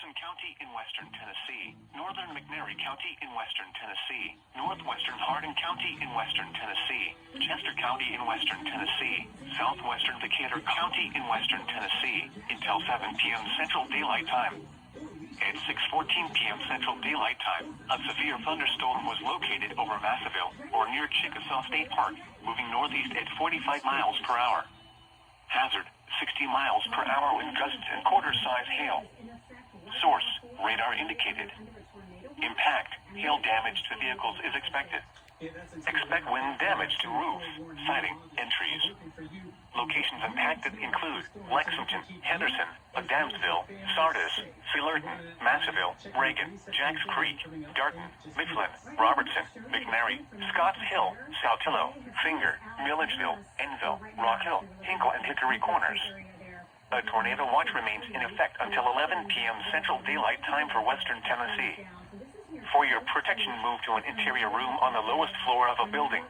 Jefferson County in western Tennessee, northern McNairy County in western Tennessee, northwestern Hardin County in western Tennessee, Chester County in western Tennessee, southwestern Decatur County in western Tennessee, until 7 p.m. Central Daylight Time. At 6:14 p.m. Central Daylight Time, a severe thunderstorm was located over Massaville, or near Chickasaw State Park, moving northeast at 45 miles per hour. Hazard, 60 miles per hour with gusts and quarter-size hail. Source, radar indicated. Impact, hail damage to vehicles is expected. Expect wind damage to roofs, siding, and trees. Locations impacted include Lexington, Henderson, Adamsville, Sardis, Fullerton, Massaville, Reagan, Jacks Creek, Darton, Mifflin, Robertson, McNairy, Scotts Hill, Saltillo, Finger, Milledgeville, Enville, Rock Hill, Hinkle, and Hickory Corners. A tornado watch remains in effect until 11 p.m. Central Daylight Time for western Tennessee. For your protection, move to an interior room on the lowest floor of a building.